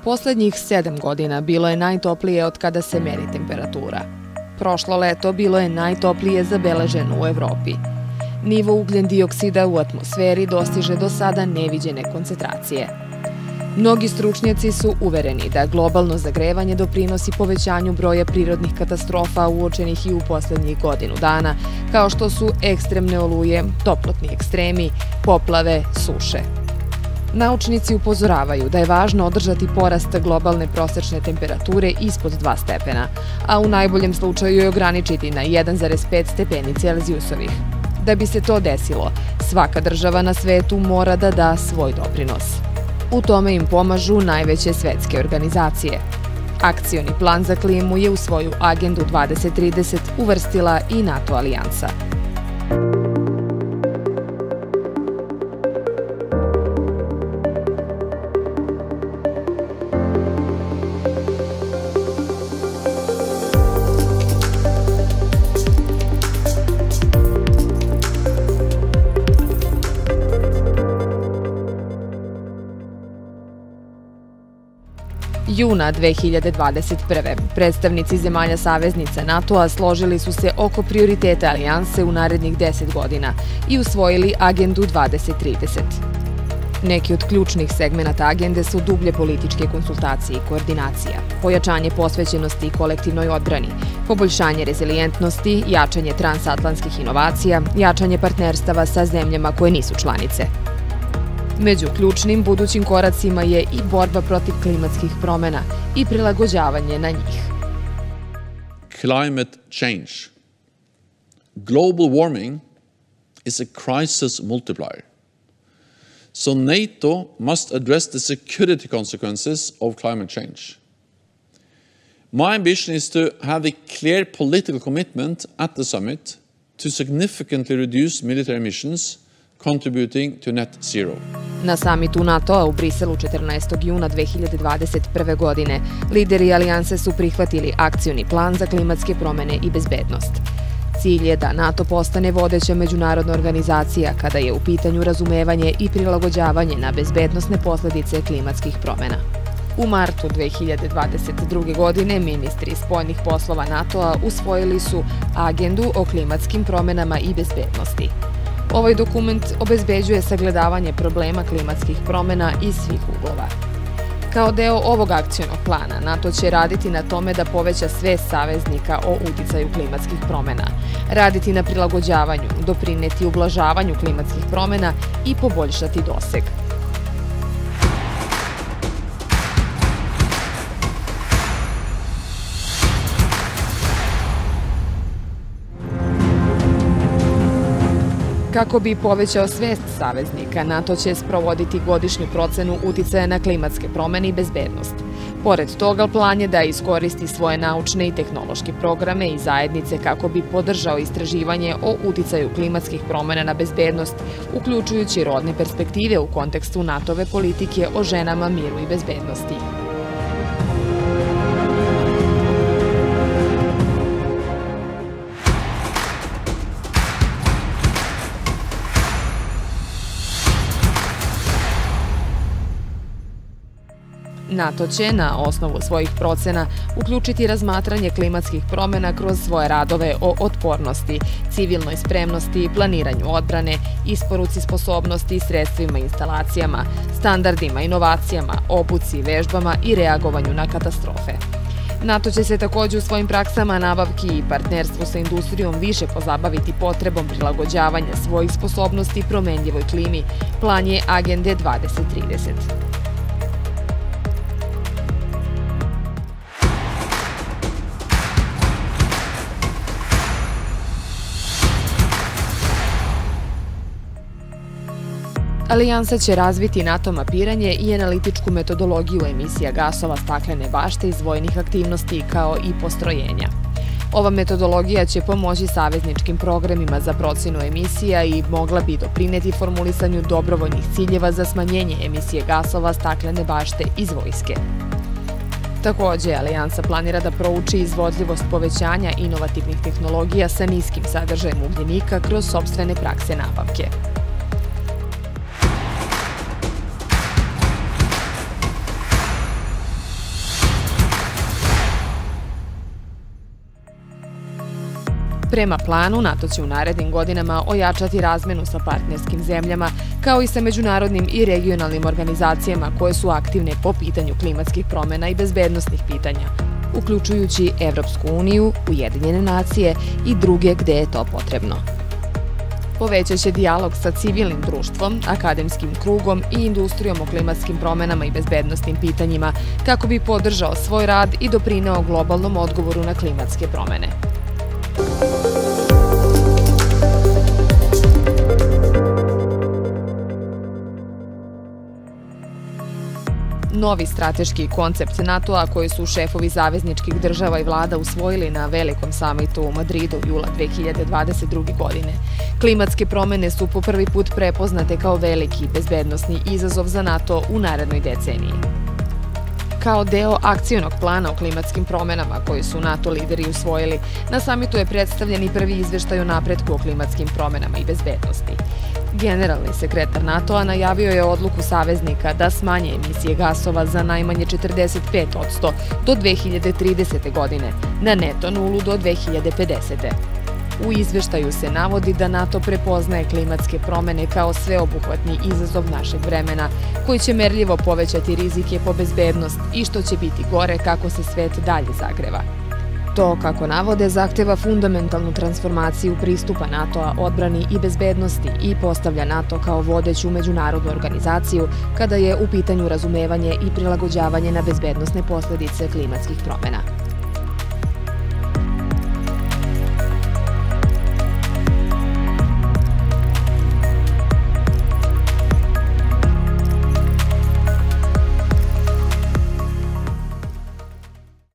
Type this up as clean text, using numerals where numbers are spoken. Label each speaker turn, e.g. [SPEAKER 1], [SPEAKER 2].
[SPEAKER 1] Poslednjih 7 godina bilo je najtoplije od kada se meri temperatura. Prošlo leto bilo je najtoplije zabeleženo u Evropi. Nivo ugljen dioksida u atmosferi dostiže do sada neviđene koncentracije. Mnogi stručnjaci su uvereni da globalno zagrevanje doprinosi povećanju broja prirodnih katastrofa uočenih i u poslednjih godinu dana, kao što su ekstremne oluje, toplotni ekstremi, poplave, suše. Naučnici upozoravaju da je važno održati porast globalne prosečne temperature ispod 2 stepena, a u najboljem slučaju je ograničiti na 1,5 stepeni Celzijusovih. Da bi se to desilo, svaka država na svetu mora da da svoj doprinos. U tome im pomažu najveće svetske organizacije. Akcioni plan za klimu je u svoju agendu 2030 uvrstila i NATO alijansa. Juna 2021. predstavnici zemalja saveznica NATO-a složili su se oko prioriteta alijanse u narednih 10 godina i usvojili agendu 2030. Neki od ključnih segmenata agende su dublje političke konsultacije i koordinacija, pojačanje posvećenosti i kolektivnoj odbrani, poboljšanje rezilijentnosti, jačanje transatlantskih inovacija, jačanje partnerstava sa zemljama koje nisu članice. Među ključnim budućim koracima je i borba protiv klimatskih promena i prilagođavanje na njih.
[SPEAKER 2] Climate change. Global warming is a crisis multiplier. So NATO must address the security consequences of climate change. My ambition is to have a clear political commitment at the summit to significantly reduce military emissions, contributing to net zero.
[SPEAKER 1] Na samitu NATO-a u Briselu 14. juna 2021. godine lideri alijanse su prihvatili akcioni plan za klimatske promene i bezbednost. Cilj je da NATO postane vodeća međunarodna organizacija kada je u pitanju razumevanje i prilagođavanje na bezbednosne posledice klimatskih promena. U martu 2022. godine ministri spoljnih poslova NATO-a usvojili su agendu o klimatskim promenama i bezbednosti. Ovaj dokument obezbeđuje sagledavanje problema klimatskih promena iz svih uglova. Kao deo ovog akcionog plana, NATO će raditi na tome da poveća svest saveznika o uticaju klimatskih promena, raditi na prilagođavanju, doprineti ublažavanju klimatskih promena i poboljšati doseg. Kako bi povećao svest saveznika, NATO će sprovoditi godišnju procenu uticaja na klimatske promene i bezbednost. Pored toga, plan je da iskoristi svoje naučne i tehnološke programe i zajednice kako bi podržao istraživanje o uticaju klimatskih promena na bezbednost, uključujući rodne perspektive u kontekstu NATO-ve politike o ženama, miru i bezbednosti. NATO će, na osnovu svojih procena, uključiti razmatranje klimatskih promena kroz svoje radove o otpornosti, civilnoj spremnosti, planiranju odbrane, isporuci sposobnosti, sredstvima i instalacijama, standardima, inovacijama, obuci, vežbama i reagovanju na katastrofe. NATO će se takođe u svojim praksama nabavki i partnerstvu sa industrijom više pozabaviti potrebom prilagođavanja svojih sposobnosti promenljivoj klimi, plan je agende 2030. Alijansa će razviti NATO mapiranje i analitičku metodologiju emisija gasova staklene bašte iz vojnih aktivnosti kao i postrojenja. Ova metodologija će pomoći savezničkim programima za procenu emisija i mogla bi doprineti formulisanju dobrovoljnih ciljeva za smanjenje emisije gasova staklene bašte iz vojske. Takođe, alijansa planira da prouči izvodljivost povećanja inovativnih tehnologija sa niskim sadržajem ugljenika kroz sopstvene prakse nabavke. Prema planu, NATO će u narednim godinama ojačati razmenu sa partnerskim zemljama, kao i sa međunarodnim i regionalnim organizacijama koje su aktivne po pitanju klimatskih promjena i bezbednosnih pitanja, uključujući Evropsku uniju, Ujedinjene nacije i druge gde je to potrebno. Povećaće dijalog sa civilnim društvom, akademskim krugom i industrijom o klimatskim promjenama i bezbednosnim pitanjima kako bi podržao svoj rad i doprineo globalnom odgovoru na klimatske promjene. Novi strateški koncept NATO-a koji su šefovi zavezničkih država i vlada usvojili na velikom samitu u Madridu jula 2022. godine. Klimatske promjene su po prvi put prepoznate kao veliki bezbednosni izazov za NATO u narednoj deceniji. Kao deo akcionog plana o klimatskim promjenama koji su NATO lideri usvojili, na samitu je predstavljen i prvi izveštaj o napretku o klimatskim promjenama i bezbednosti. Generalni sekretar NATO-a najavio je odluku saveznika da smanje emisije gasova za najmanje 45% do 2030. godine, na neto nulu do 2050. U izveštaju se navodi da NATO prepoznaje klimatske promjene kao sveobuhvatni izazov našeg vremena, koji će merljivo povećati rizike po bezbednost i što će biti gore kako se svet dalje zagreva. To, kako navode, zahteva fundamentalnu transformaciju pristupa NATO-a odbrani i bezbednosti i postavlja NATO kao vodeću međunarodnu organizaciju kada je u pitanju razumevanje i prilagođavanje na bezbednosne posledice klimatskih promjena.